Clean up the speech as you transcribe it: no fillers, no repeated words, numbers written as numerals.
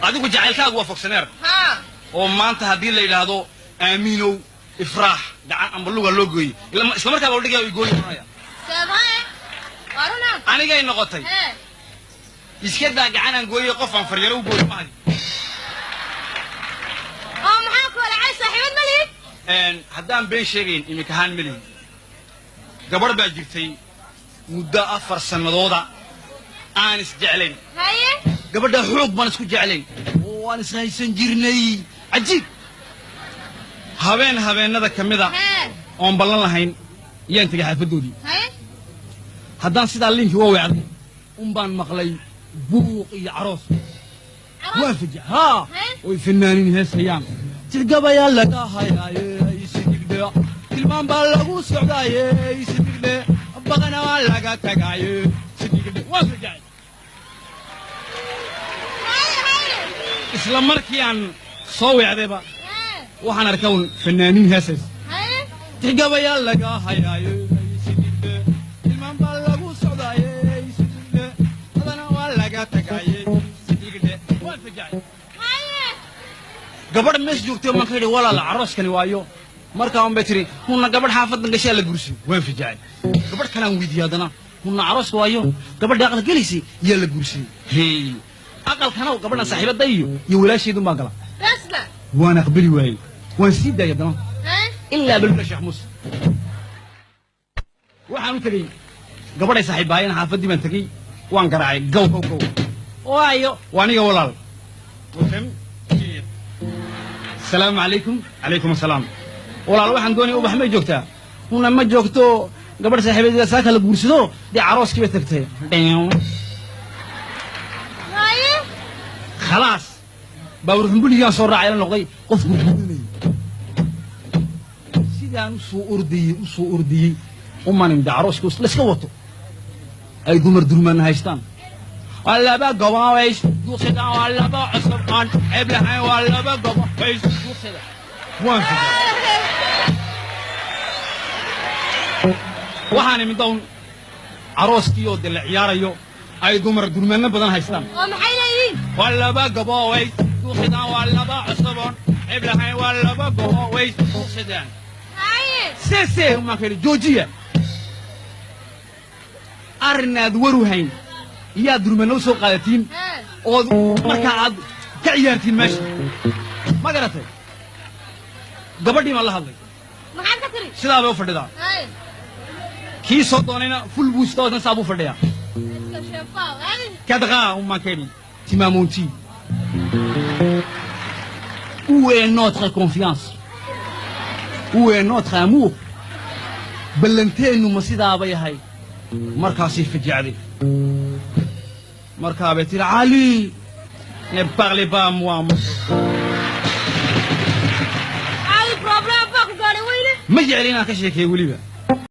adigu jacaylkaagu waa fogsaneer oo maanta haddii la yidhaahdo aamiinow ifraax gacan amba luga loo gooyey isla markaaba la dhigayo gooyi doonaya anigay noqotay iska daa gacan aan gooyey qof aan faryaro u gooyo maahay maxaa ku walacay saaxiibad maliid haddaan been sheegayn iminka ahaan maliid gabadh baa jirtay muddo 4 sannadooda aan isjeclayn gabadha xoog baan isku jeclayn waan ishaysan jirnay cajiib habeenada ka mid ah oon ballan lahayn yaan tagay xaafadoodii haddaan sidaa linkii waa weecday baan maqlay buuq iyo caroos waan fajac way fanaaniin heesayaan tirgabayaa laga hayaaye isigdhe tilmaan baa lagu socdaaye isigdhe baqana waa laga tagaaye isigdhe waan fajacay isla markii aan soo weecdayba waxaan arkay fanaaniin heesays tirgabayaa laga hayaaye isigdhe tilmaan baa lagu socdaaye isigdhe baqana waa laga tagaaye isigdhe waan fajacay gabadh mees joogtay ma kayday walaal arooskani waayo markaa aan bay tiri huna gabadh xaafadan gashay la guursi waan fajacay gabadh kale aan weydiiyadana huna arooska waayo gabadh aqal galisay yaa la guursi aqal kana gabadhan saaxiibada iyo walaasheedu ma gala rasla waan aqbali waayay waan sii daayay dana illa bil sheekh muuse waxaan u tagay gabadhay saaxiibaayeen xaafadii baan tagay waan garaacay gow waayo waaniga walaal waxaan السلام عليكم عليكم السلام والله waxaan doonay ubax ma joogtaa una ma joogto gabadh saaxiibadeeda saaka la guursado di arooskii bay tagtay خلاص باور xumbuliga soo raacay la noqday qof gurgudinay sidaan soo ordiyay umanin da arooska la iska wato ay dumar durman haystaan ولا بقى قوايش دوسدا ولا بقى عصبان ابلها ولا بقى قوايش دوسدا وين waxaan min doon arooskiyo dil ciyaarayo ay dumar durmeena badan haystaan maxay leeyihiin wala baqى قوايش دوسدا ولا بقى عصبان ابلها ولا بقى قوايش دوسدا سي ما كان جوجيه arnaad waruhayn يا درمانو سو قادتين او marka aad ka ciyaartiin meesha ma garatay gabadhii ma la hadlay maxaan ka tiri sidaa bay u fadhidaa kii soo doonayna full boost oo saabu fadhiya kadqa uma keni timamonti où est notre confiance où est notre amour ballanteenu ma sidaa bay ahay markaasii fajacday markaa bay tiri Ali ne parlez pas à moi Ali problème pas ku gaadhay weyne ma jeclina ka sheekay waliba